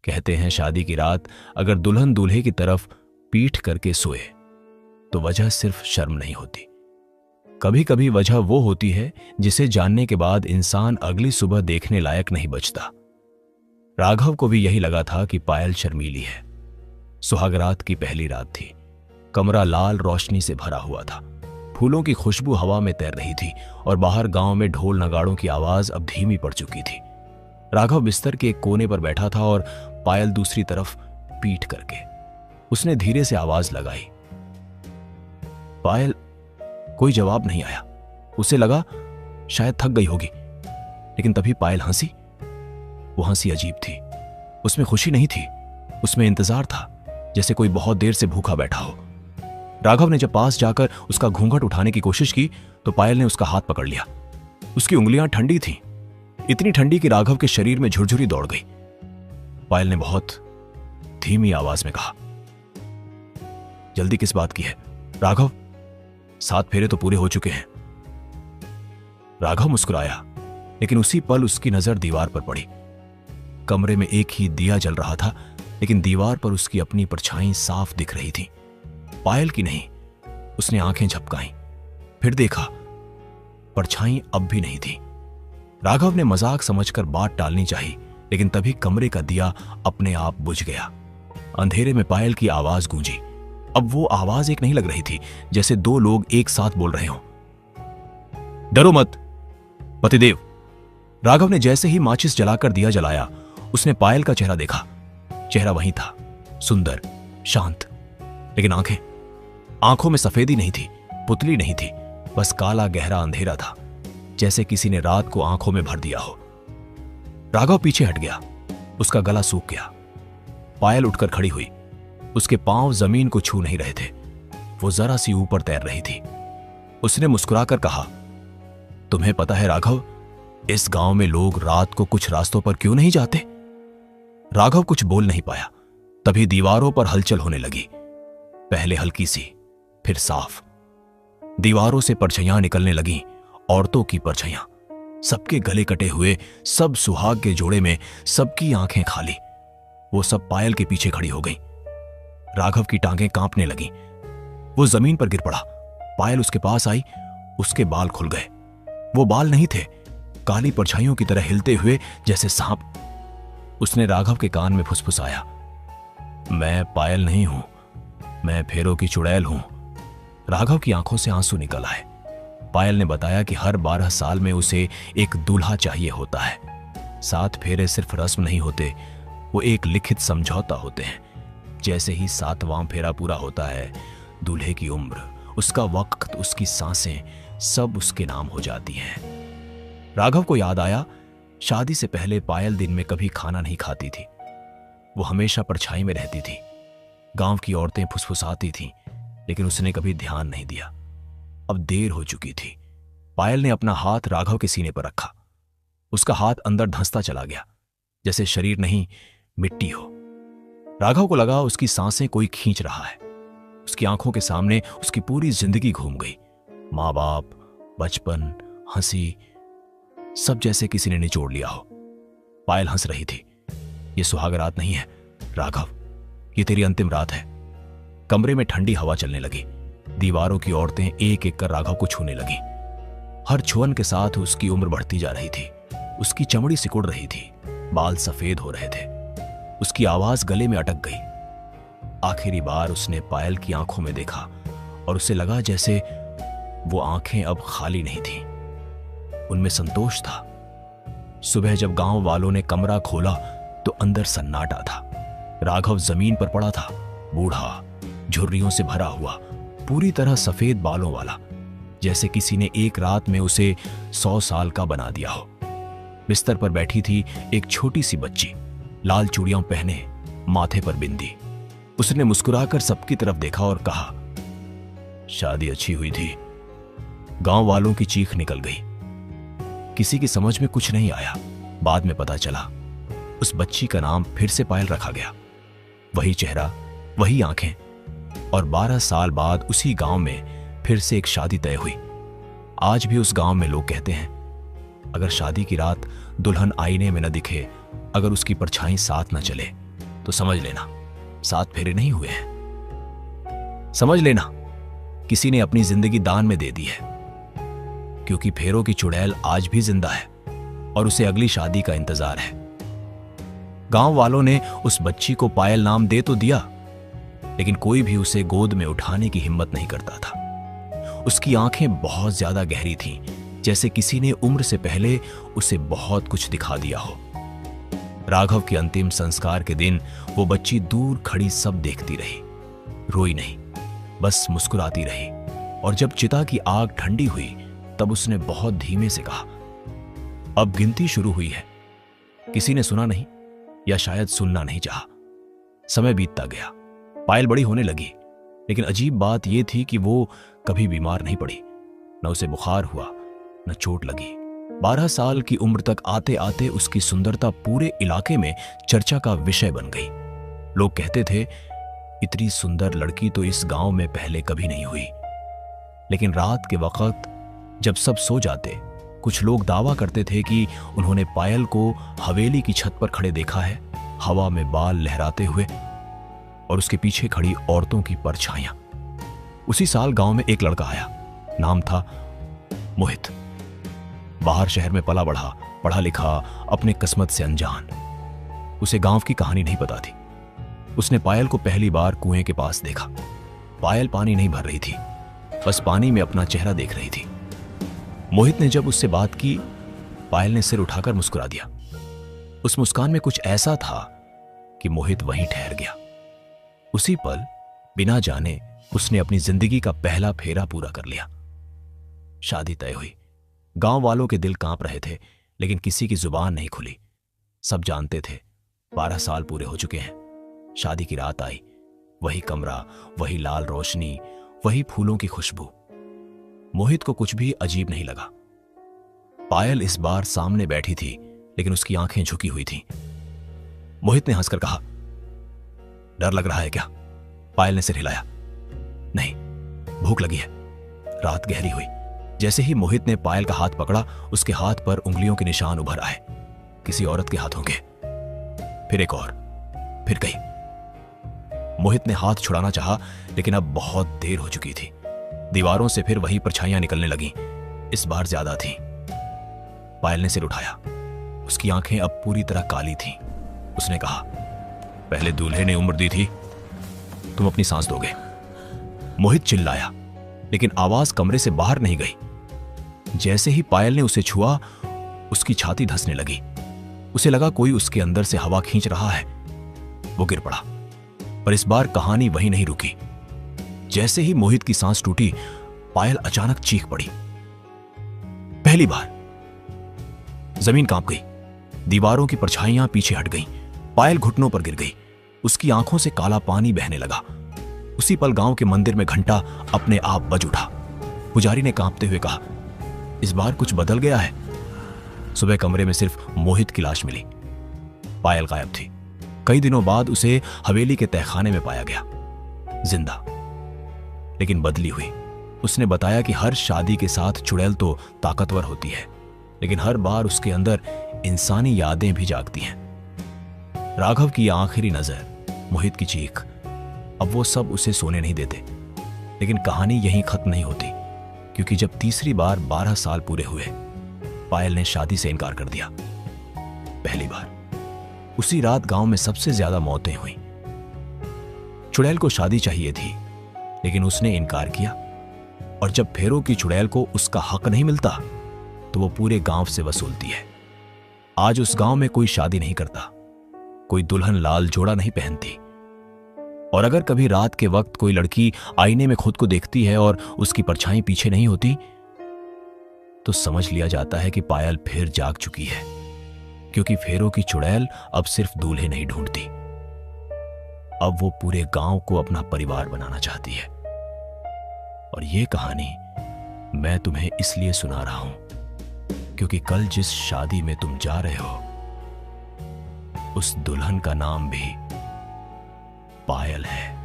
कहते हैं शादी की रात अगर दुल्हन दूल्हे की तरफ पीठ करके सोए तो वजह सिर्फ शर्म नहीं होती, कभी कभी वजह वो होती है जिसे जानने के बाद इंसान अगली सुबह देखने लायक नहीं बचता। राघव को भी यही लगा था कि पायल शर्मीली है। सुहागरात की पहली रात थी। कमरा लाल रोशनी से भरा हुआ था। फूलों की खुशबू हवा में तैर रही थी और बाहर गांव में ढोल नगाड़ों की आवाज अब धीमी पड़ चुकी थी। राघव बिस्तर के एक कोने पर बैठा था और पायल दूसरी तरफ पीठ करके। उसने धीरे से आवाज लगाई, पायल। कोई जवाब नहीं आया। उसे लगा शायद थक गई होगी, लेकिन तभी पायल हंसी। वो हंसी अजीब थी। उसमें खुशी नहीं थी, उसमें इंतजार था, जैसे कोई बहुत देर से भूखा बैठा हो। राघव ने जब पास जाकर उसका घूंघट उठाने की कोशिश की तो पायल ने उसका हाथ पकड़ लिया। उसकी उंगलियां ठंडी थीं, इतनी ठंडी कि राघव के शरीर में झुरझुरी दौड़ गई। पायल ने बहुत धीमी आवाज में कहा, जल्दी किस बात की है राघव? 7 फेरे तो पूरे हो चुके हैं। राघव मुस्कुराया, लेकिन उसी पल उसकी नजर दीवार पर पड़ी। कमरे में एक ही दिया जल रहा था, लेकिन दीवार पर उसकी अपनी परछाई साफ दिख रही थी, पायल की नहीं। उसने आंखें झपकाईं, फिर देखा, परछाई अब भी नहीं थी। राघव ने मजाक समझकर बात टालनी चाहिए, लेकिन तभी कमरे का दिया अपने आप बुझ गया। अंधेरे में पायल की आवाज गूंजी। अब वो आवाज एक नहीं लग रही थी, जैसे 2 लोग एक साथ बोल रहे हों। डरो मत पतिदेव। राघव ने जैसे ही माचिस जलाकर दिया जलाया, उसने पायल का चेहरा देखा। चेहरा वही था, सुंदर, शांत, लेकिन आंखों में सफेदी नहीं थी, पुतली नहीं थी, बस काला गहरा अंधेरा था, जैसे किसी ने रात को आंखों में भर दिया हो। राघव पीछे हट गया, उसका गला सूख गया। पायल उठकर खड़ी हुई। उसके पांव जमीन को छू नहीं रहे थे, वो जरा सी ऊपर तैर रही थी। उसने मुस्कुराकर कहा, तुम्हें पता है राघव, इस गांव में लोग रात को कुछ रास्तों पर क्यों नहीं जाते? राघव कुछ बोल नहीं पाया। तभी दीवारों पर हलचल होने लगी, पहले हल्की सी, फिर साफ। दीवारों से परछाइयां निकलने लगीं, औरतों की परछाइयां, सबके गले कटे हुए, सब सुहाग के जोड़े में, सबकी आंखें खाली। वो सब पायल के पीछे खड़ी हो गई। राघव की टांगें कांपने लगीं। वो जमीन पर गिर पड़ा। पायल उसके पास आई, उसके बाल खुल गए। वो बाल नहीं थे, काली परछाइयों की तरह हिलते हुए जैसे सांप। उसने राघव के कान में फुसफुसाया, मैं पायल नहीं हूं, मैं फेरों की चुड़ैल हूं। राघव की आंखों से आंसू निकल आए। पायल ने बताया कि हर 12 साल में उसे एक दूल्हा चाहिए होता है। 7 फेरे सिर्फ रस्म नहीं होते, वो एक लिखित समझौता होते हैं। जैसे ही 7वां फेरा पूरा होता है, दूल्हे की उम्र, उसका वक्त, उसकी सांसें, सब उसके नाम हो जाती हैं। राघव को याद आया, शादी से पहले पायल दिन में कभी खाना नहीं खाती थी। वो हमेशा परछाई में रहती थी। गांव की औरतें फुसफुसाती थीं, लेकिन उसने कभी ध्यान नहीं दिया। अब देर हो चुकी थी। पायल ने अपना हाथ राघव के सीने पर रखा। उसका हाथ अंदर धंसता चला गया, जैसे शरीर नहीं, मिट्टी हो। राघव को लगा उसकी सांसें कोई खींच रहा है। उसकी आंखों के सामने उसकी पूरी जिंदगी घूम गई। माँ बाप, बचपन, हंसी, सब जैसे किसी ने निचोड़ लिया हो। पायल हंस रही थी। ये सुहागरात नहीं है राघव, ये तेरी अंतिम रात है। कमरे में ठंडी हवा चलने लगी। दीवारों की औरतें एक एक कर राघव को छूने लगी। हर छुअन के साथ उसकी उम्र बढ़ती जा रही थी। उसकी चमड़ी सिकुड़ रही थी, बाल सफेद हो रहे थे। उसकी आवाज गले में अटक गई। आखिरी बार उसने पायल की आंखों में देखा और उसे लगा जैसे वो आंखें अब खाली नहीं थीं, उनमें संतोष था। सुबह जब गांव वालों ने कमरा खोला तो अंदर सन्नाटा था। राघव जमीन पर पड़ा था, बूढ़ा, झुर्रियों से भरा हुआ, पूरी तरह सफेद बालों वाला, जैसे किसी ने एक रात में उसे 100 साल का बना दिया हो। बिस्तर पर बैठी थी एक छोटी सी बच्ची, लाल चूड़ियां पहने, माथे पर बिंदी। उसने मुस्कुराकर सबकी तरफ देखा और कहा, शादी अच्छी हुई थी। गांव वालों की चीख निकल गई। किसी की समझ में कुछ नहीं आया। बाद में पता चला उस बच्ची का नाम फिर से पायल रखा गया। वही चेहरा, वही आंखें, और 12 साल बाद उसी गांव में फिर से एक शादी तय हुई। आज भी उस गांव में लोग कहते हैं, अगर शादी की रात दुल्हन आईने में न दिखे, अगर उसकी परछाई साथ न चले, तो समझ लेना 7 फेरे नहीं हुए हैं। समझ लेना किसी ने अपनी जिंदगी दान में दे दी है, क्योंकि फेरों की चुड़ैल आज भी जिंदा है और उसे अगली शादी का इंतजार है। गांव वालों ने उस बच्ची को पायल नाम दे तो दिया, लेकिन कोई भी उसे गोद में उठाने की हिम्मत नहीं करता था। उसकी आंखें बहुत ज्यादा गहरी थीं, जैसे किसी ने उम्र से पहले उसे बहुत कुछ दिखा दिया हो। राघव के अंतिम संस्कार के दिन वो बच्ची दूर खड़ी सब देखती रही, रोई नहीं, बस मुस्कुराती रही। और जब चिता की आग ठंडी हुई तब उसने बहुत धीमे से कहा, अब गिनती शुरू हुई है। किसी ने सुना नहीं, या शायद सुनना नहीं चाहा। समय बीतता गया, पायल बड़ी होने लगी, लेकिन अजीब बात यह थी कि वो कभी बीमार नहीं पड़ी। न उसे बुखार हुआ, न चोट लगी। 12 साल की उम्र तक आते आते उसकी सुंदरता पूरे इलाके में चर्चा का विषय बन गई। लोग कहते थे, इतनी सुंदर लड़की तो इस गांव में पहले कभी नहीं हुई। लेकिन रात के वक्त जब सब सो जाते, कुछ लोग दावा करते थे कि उन्होंने पायल को हवेली की छत पर खड़े देखा है, हवा में बाल लहराते हुए, और उसके पीछे खड़ी औरतों की परछाइयां। उसी साल गांव में एक लड़का आया, नाम था मोहित। बाहर शहर में पला बढ़ा, पढ़ा लिखा, अपने किस्मत से अनजान। उसे गांव की कहानी नहीं पता थी। उसने पायल को पहली बार कुएं के पास देखा। पायल पानी नहीं भर रही थी, बस पानी में अपना चेहरा देख रही थी। मोहित ने जब उससे बात की, पायल ने सिर उठाकर मुस्कुरा दिया। उस मुस्कान में कुछ ऐसा था कि मोहित वहीं ठहर गया। उसी पल बिना जाने उसने अपनी जिंदगी का पहला फेरा पूरा कर लिया। शादी तय हुई। गांव वालों के दिल कांप रहे थे, लेकिन किसी की जुबान नहीं खुली। सब जानते थे 12 साल पूरे हो चुके हैं। शादी की रात आई, वही कमरा, वही लाल रोशनी, वही फूलों की खुशबू। मोहित को कुछ भी अजीब नहीं लगा। पायल इस बार सामने बैठी थी, लेकिन उसकी आंखें झुकी हुई थीं। मोहित ने हंसकर कहा, डर लग रहा है क्या? पायल ने सिर हिलाया। नहीं, भूख लगी है। रात गहरी हुई। जैसे ही मोहित ने पायल का हाथ पकड़ा, उसके हाथ पर उंगलियों के निशान उभर आए, किसी औरत के हाथों के। फिर एक और, फिर कहीं। मोहित ने हाथ छुड़ाना चाहा, लेकिन अब बहुत देर हो चुकी थी। दीवारों से फिर वही परछाइयां निकलने लगीं, इस बार ज्यादा थीं। पायल ने सिर उठाया। उसकी आंखें अब पूरी तरह काली थीं। उसने कहा, पहले दूल्हे ने उम्र दी थी, तुम अपनी सांस दोगे। मोहित चिल्लाया, लेकिन आवाज कमरे से बाहर नहीं गई। जैसे ही पायल ने उसे छुआ, उसकी छाती धंसने लगी। उसे लगा कोई उसके अंदर से हवा खींच रहा है। वो गिर पड़ा। पर इस बार कहानी वहीं नहीं रुकी। जैसे ही मोहित की सांस टूटी, पायल अचानक चीख पड़ी। पहली बार जमीन कांप गई। दीवारों की परछाइयां पीछे हट गईं। पायल घुटनों पर गिर गई। उसकी आंखों से काला पानी बहने लगा। उसी पल गांव के मंदिर में घंटा अपने आप बज उठा। पुजारी ने कांपते हुए कहा, इस बार कुछ बदल गया है। सुबह कमरे में सिर्फ मोहित की लाश मिली। पायल गायब थी। कई दिनों बाद उसे हवेली के तहखाने में पाया गया, जिंदा, लेकिन बदली हुई। उसने बताया कि हर शादी के साथ चुड़ैल तो ताकतवर होती है, लेकिन हर बार उसके अंदर इंसानी यादें भी जागती हैं। राघव की आखिरी नजर, मोहित की चीख, अब वो सब उसे सोने नहीं देते। लेकिन कहानी यहीं खत्म नहीं होती, क्योंकि जब तीसरी बार 12 साल पूरे हुए, पायल ने शादी से इनकार कर दिया। पहली बार। उसी रात गांव में सबसे ज्यादा मौतें हुई। चुड़ैल को शादी चाहिए थी, लेकिन उसने इनकार किया। और जब फेरों की चुड़ैल को उसका हक नहीं मिलता, तो वो पूरे गांव से वसूलती है। आज उस गांव में कोई शादी नहीं करता, कोई दुल्हन लाल जोड़ा नहीं पहनती। और अगर कभी रात के वक्त कोई लड़की आईने में खुद को देखती है और उसकी परछाई पीछे नहीं होती, तो समझ लिया जाता है कि पायल फिर जाग चुकी है, क्योंकि फेरों की चुड़ैल अब सिर्फ दूल्हे नहीं ढूंढती, अब वो पूरे गांव को अपना परिवार बनाना चाहती है। और ये कहानी मैं तुम्हें इसलिए सुना रहा हूं, क्योंकि कल जिस शादी में तुम जा रहे हो, उस दुल्हन का नाम भी पायल है।